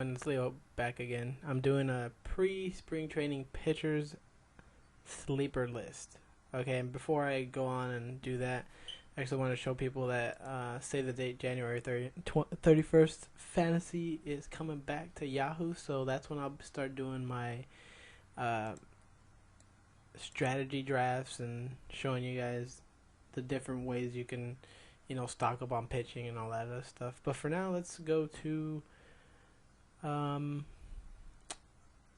And it's Leo back again. I'm doing a pre-spring training pitchers sleeper list. Okay, and before I go on and do that, I actually want to show people that save the date January 31st. Fantasy is coming back to Yahoo, so that's when I'll start doing my uh, strategy drafts and showing you guys the different ways you can, stock up on pitching and all that other stuff. But for now, um,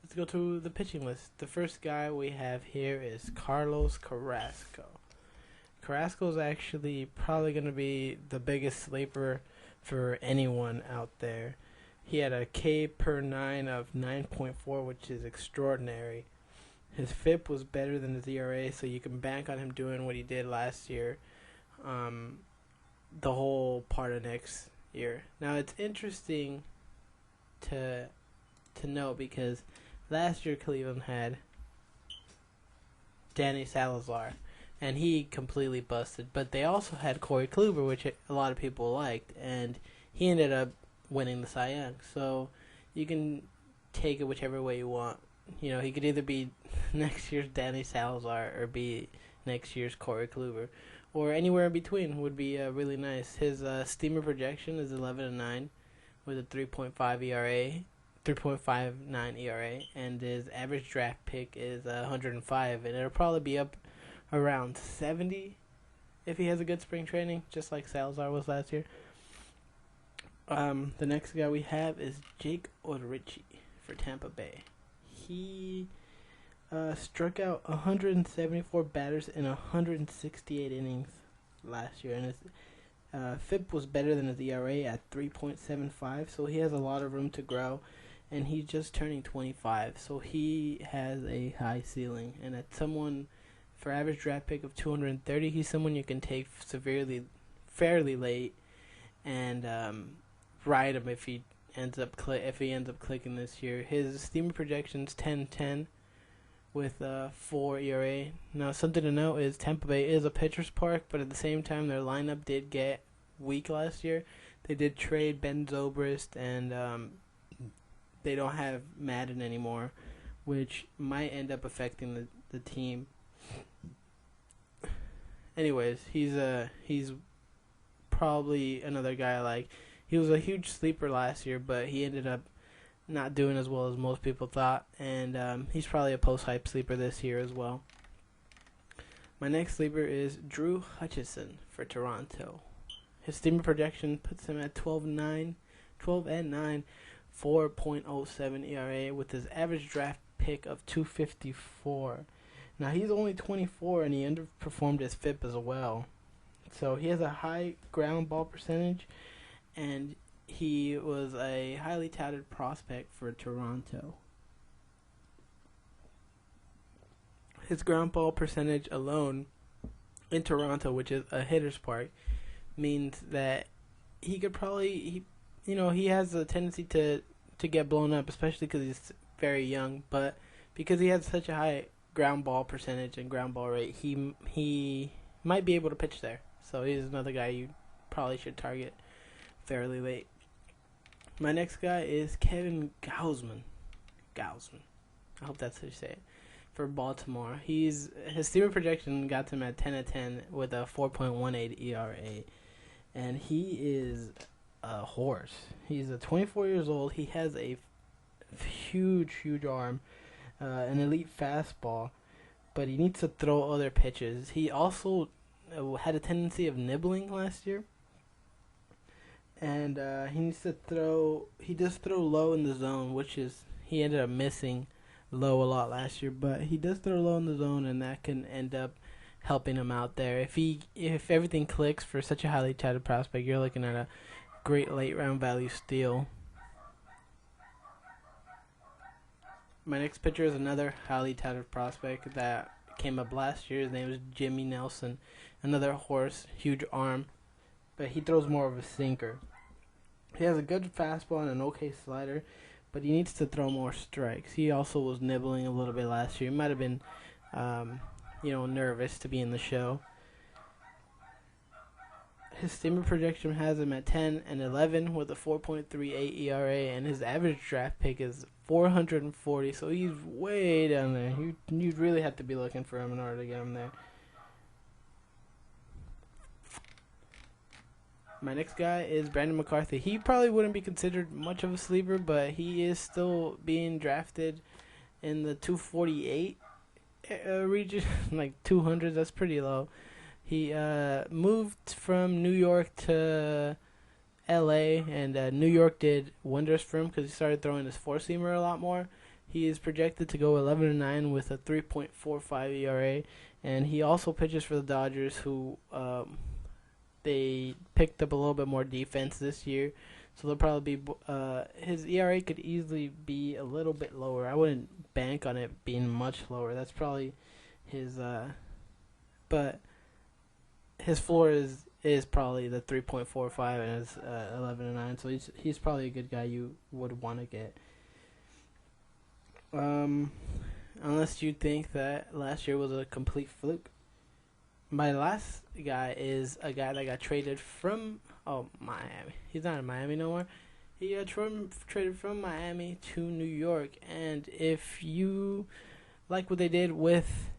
let's go to the pitching list. The first guy we have here is Carlos Carrasco. Carrasco is actually probably going to be the biggest sleeper for anyone out there. He had a K per 9 of 9.4, which is extraordinary. His FIP was better than his ERA, so you can bank on him doing what he did last year, the whole part of next year. Now, it's interesting to know because last year Cleveland had Danny Salazar, and he completely busted. But they also had Corey Kluber, which a lot of people liked, and he ended up winning the Cy Young. So you can take it whichever way you want. He could either be next year's Danny Salazar or be next year's Corey Kluber, or anywhere in between would be really nice. His steamer projection is 11-9 with a 3.5 ERA, 3.59 ERA, and his average draft pick is 105, and it'll probably be up around 70 if he has a good spring training, just like Salazar was last year. The next guy we have is Jake Odorizzi for Tampa Bay. He struck out 174 batters in 168 innings last year, and his FIP was better than his ERA at 3.75, so he has a lot of room to grow, and he's just turning 25, so he has a high ceiling. And at someone for average draft pick of 230, he's someone you can take fairly late, and ride him if he ends up clicking this year. His steamer projection's 10-10 with 4 ERA. Now, something to note is Tampa Bay is a pitcher's park, but at the same time, their lineup did get weak last year. They did trade Ben Zobrist, and they don't have Madden anymore, which might end up affecting the team. Anyways, he's probably another guy I like. He was a huge sleeper last year, but he ended up not doing as well as most people thought, and he's probably a post-hype sleeper this year as well. My next sleeper is Drew Hutchison for Toronto. His steamer projection puts him at 12-9, 4.07 ERA with his average draft pick of 254. Now, he's only 24, and he underperformed his FIP as well. So he has a high ground ball percentage, and he was a highly touted prospect for Toronto. His ground ball percentage alone in Toronto, which is a hitter's park, means that he could probably, he has a tendency to get blown up, especially because he's very young. But because he has such a high ground ball percentage and ground ball rate, he might be able to pitch there. So he's another guy you probably should target fairly late. My next guy is Kevin Gausman. I hope that's how you say it. For Baltimore. His steamer projection got him at 10-10 with a 4.18 ERA. And he is a horse. He's 24 years old. He has a huge arm, an elite fastball, but he needs to throw other pitches. He also had a tendency of nibbling last year. And he does throw low in the zone, which is, he ended up missing low a lot last year, but he does throw low in the zone, and that can end up helping him out there. If everything clicks for such a highly touted prospect, you're looking at a great late round value steal. My next pitcher is another highly touted prospect that came up last year. His name is Jimmy Nelson, another horse, huge arm, but he throws more of a sinker. He has a good fastball and an okay slider, but he needs to throw more strikes. He also was nibbling a little bit last year. He might have been, nervous to be in the show. his Steamer projection has him at 10 and 11 with a 4.38 ERA, and his average draft pick is 440. So he's way down there. You'd really have to be looking for him in order to get him there. My next guy is Brandon McCarthy. He probably wouldn't be considered much of a sleeper, but he is still being drafted in the 248 region, like 200s. That's pretty low. He moved from New York to LA, and New York did wonders for him because he started throwing his four-seamer a lot more. He is projected to go 11-9 with a 3.45 ERA, and he also pitches for the Dodgers, who they picked up a little bit more defense this year, so they'll probably be his ERA could easily be a little bit lower. I wouldn't bank on it being much lower. That's probably his but his floor is probably the 3.45 and his 11-9, so he's probably a good guy you would want to get. Unless you think that last year was a complete fluke. My last guy is a guy that got traded from Miami. He's not in Miami no more. He got traded from Miami to New York. And if you like what they did with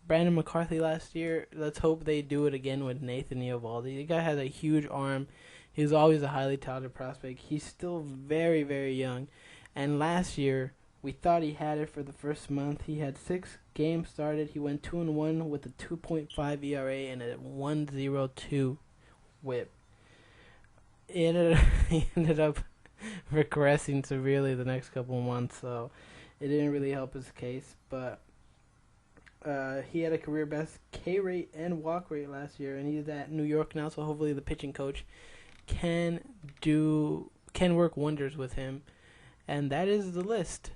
Brandon McCarthy last year, let's hope they do it again with Nathan Eovaldi. The guy has a huge arm. He's always a highly talented prospect. He's still very, very young. And last year, we thought he had it for the first month. He had 6 games started. He went 2-1 with a 2.5 ERA and a 1.02 WHIP. He ended up regressing severely the next couple of months, so it didn't really help his case. But he had a career best K rate and walk rate last year, and he's at New York now. So hopefully the pitching coach can work wonders with him. And that is the list.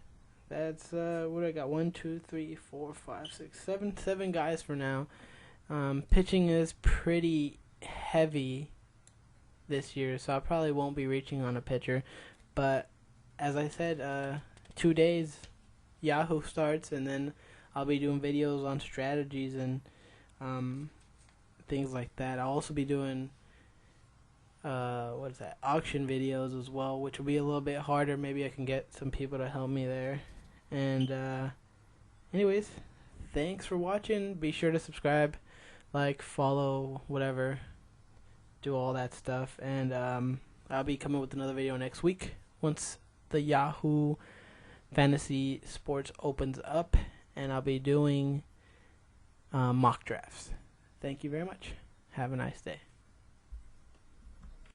That's what I got. 1, 2, 3, 4, 5, 6, 7. 7 guys for now. Pitching is pretty heavy this year, so I probably won't be reaching on a pitcher. But as I said, 2 days, Yahoo starts, and then I'll be doing videos on strategies and things like that. I'll also be doing auction videos as well, which will be a little bit harder. Maybe I can get some people to help me there. And anyways, thanks for watching. Be sure to subscribe, like, follow, whatever, do all that stuff. And I'll be coming with another video next week once the Yahoo Fantasy Sports opens up, and I'll be doing mock drafts. Thank you very much. Have a nice day.